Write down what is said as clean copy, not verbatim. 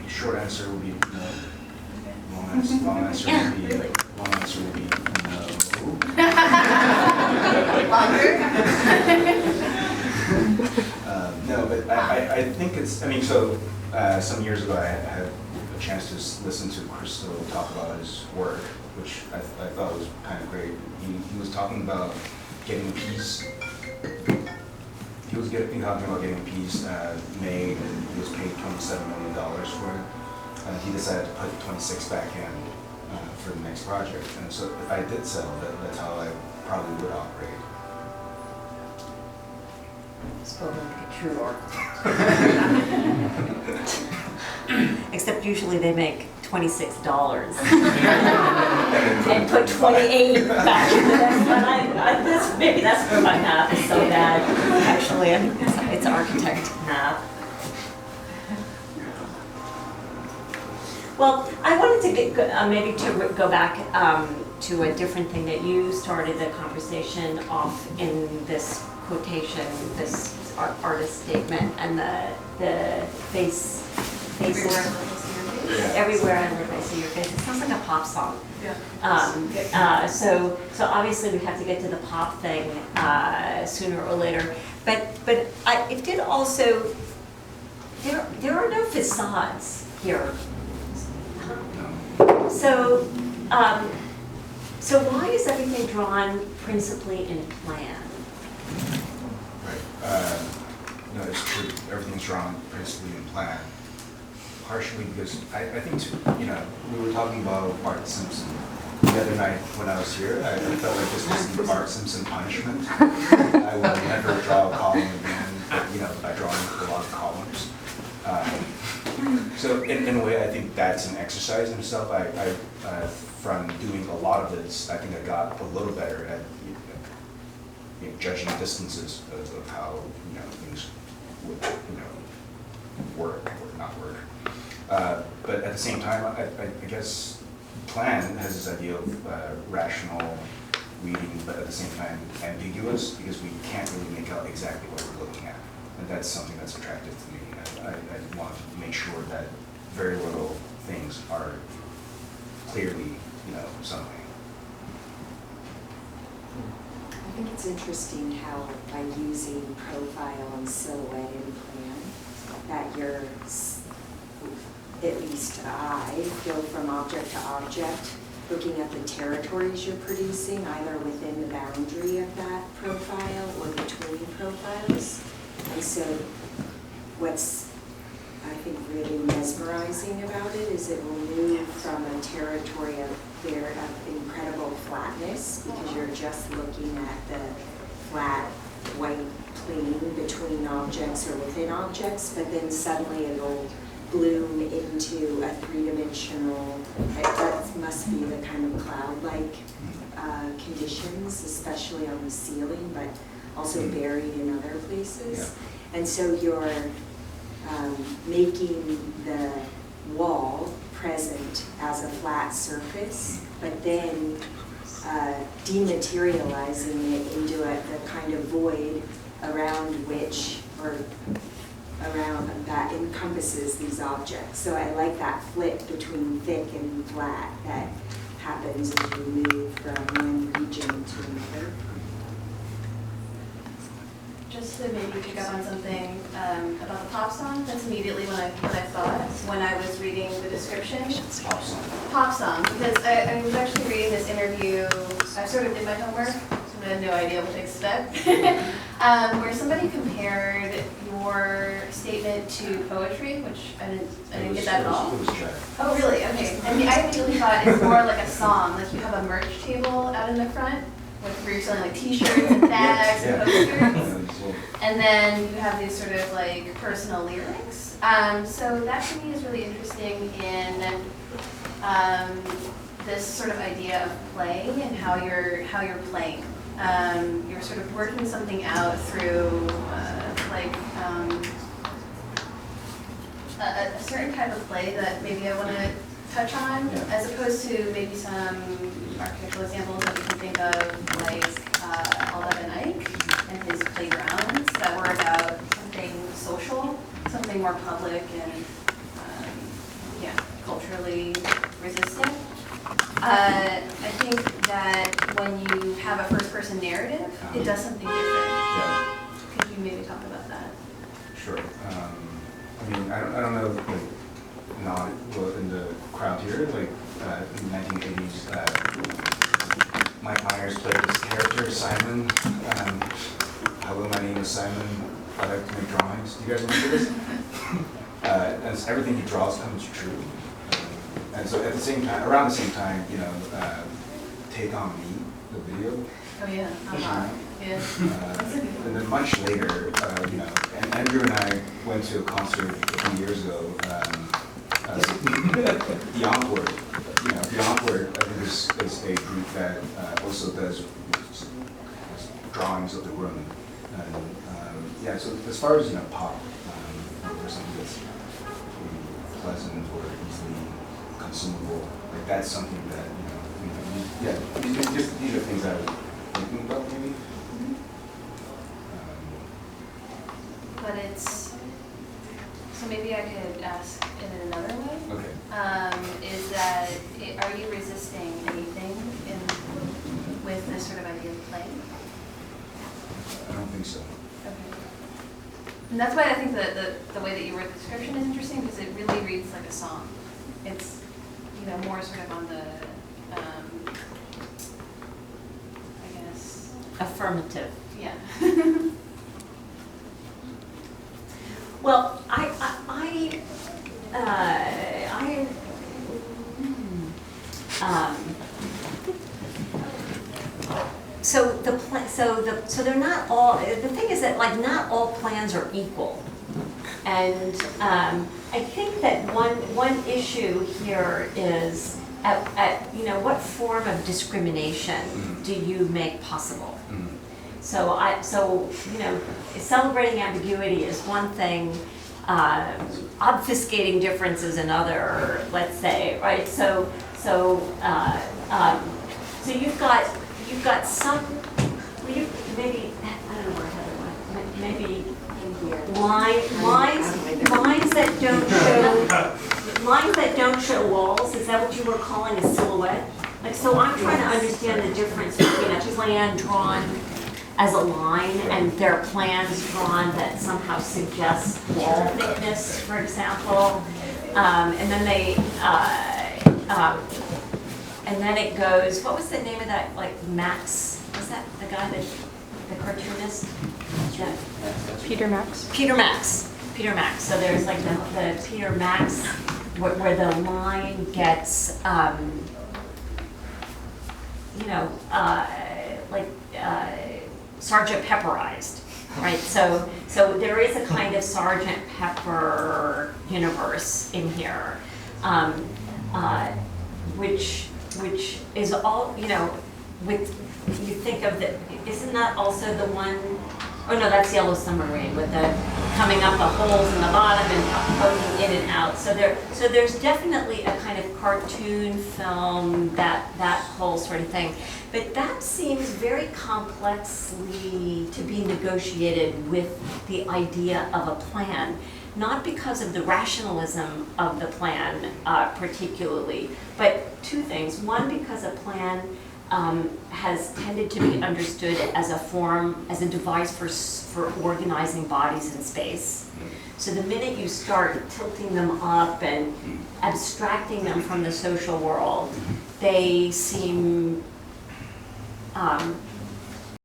Short answer would be no. Long answer would be no. Longer? No, but I think it's, I mean, so some years ago I had a chance to listen to Crystal talk about his work, which I thought was kind of great. He was talking about getting a piece. He was talking about getting a piece made, and he was paid $27 million for it. He decided to put 26 back in for the next project. And so if I did sell, that's how I probably would operate. Spoken like a true architect. Except usually they make $26 and put 28 back in the next one. Maybe that's where my math is so bad. Actually, I think it's architect math. Well, I wanted to maybe to go back to a different thing that you started the conversation off in this quotation, this artist statement, and the faces. Everywhere I live, I see your face. It sounds like a pop song. Yeah. So obviously we have to get to the pop thing sooner or later. But it did also. There are no facades here. So why is everything drawn principally in plan? Right. No, it's true. Everything's drawn principally in plan. Partially because I think, we were talking about Bart Simpson the other night when I was here. I felt like this was the Bart Simpson punishment. I will never draw a column again, but, by drawing a lot of columns. So in a way, I think that's an exercise in itself. From doing a lot of this, I think I got a little better at judging distances of how things would work or not work. But at the same time, I guess plan has this idea of rational reading, but at the same time ambiguous, because we can't really make out exactly what we're looking at. And that's something that's attractive to me. I want to make sure that very little things are clearly, something. I think it's interesting how by using profile and silhouette in plan, that you're, at least I feel from object to object, looking at the territories you're producing, either within the boundary of that profile or between profiles. And so what's, I think, really mesmerizing about it is it will move from a territory of incredible flatness, because you're just looking at the flat white plane between objects or within objects, but then suddenly it'll bloom into a three-dimensional, that must be the kind of cloud-like conditions, especially on the ceiling, but also buried in other places. Yeah. And so you're making the wall present as a flat surface, but then dematerializing it into the kind of void around which, or around that encompasses these objects. So I like that flip between thick and flat that happens as you move from one region to another. Just to maybe pick up on something about the pop song, that's immediately what I thought when I was reading the description. Pop song, because I was actually reading this interview. I sort of did my homework, so I had no idea what to expect. Where somebody compared your statement to poetry, which I didn't get that at all. Oh, really? Okay. And I immediately thought it's more like a song, like you have a merch table out in the front, where you're selling like T-shirts and bags and posters, and then you have these sort of like personal lyrics. So that to me is really interesting in this sort of idea of playing and how you're playing. You're sort of working something out through a certain type of play that maybe I want to touch on, as opposed to maybe some architectural examples that we can think of, like Olive and Ike and his playgrounds that were about something social, something way more public and, yeah, culturally resistant. I think that when you have a first-person narrative, it does something different. Yeah. Could you maybe talk about that? Sure. I mean, I don't know, like, not well, in the crowd here, like in the 1980s, Mike Myers played this character, Simon. Hello, my name is Simon. I like to make drawings. Do you guys remember this? And so everything he draws comes true. And so at the same time, around the same time, you know, Take On Me, the video. Oh yeah. Yeah. And then much later, you know, and Andrew and I went to a concert a few years ago. The Encore, you know, the Encore, I think is a group that also does drawings of the room. And yeah, so as far as, you know, pop, or something that's pleasant or easily consumable, like that's something that, yeah, these are things I was thinking about maybe. But it's, so maybe I could ask in another way. Okay. Is that, are you resisting anything with this sort of idea of play? I don't think so. Okay. And that's why I think that the way that you wrote the description is interesting, because it really reads like a song. It's, you know, more sort of on the, I guess. Affirmative. Yeah. Well, so they're not all, the thing is that like not all plans are equal. And I think that one issue here is at you know, what form of discrimination do you make possible? So you know, celebrating ambiguity is one thing, obfuscating difference is another, let's say, right? So you've got some, well, you maybe, I don't know where Heather went, maybe lines that don't show walls. Is that what you were calling a silhouette? Like, so I'm trying to understand the difference between a plan drawn as a line and there are plans drawn that somehow suggest wall thickness, for example. And then it goes, what was the name of that, like Max, was that the guy that, the cartoonist? Yeah. Peter Max. Peter Max. So there's like the Peter Max where the line gets, you know, like Sergeant Pepperized, right? So there is a kind of Sergeant Pepper universe in here, which is all, you know, with, you think of the, isn't that also the one, oh no, that's Yellow Submarine with the coming up the holes in the bottom and poking in and out. So there's definitely a kind of cartoon film, that whole sort of thing. But that seems very complexly to be negotiated with the idea of a plan, not because of the rationalism of the plan particularly, but two things. One, because a plan has tended to be understood as a form, as a device for organizing bodies in space. So the minute you start tilting them up and abstracting them from the social world, they seem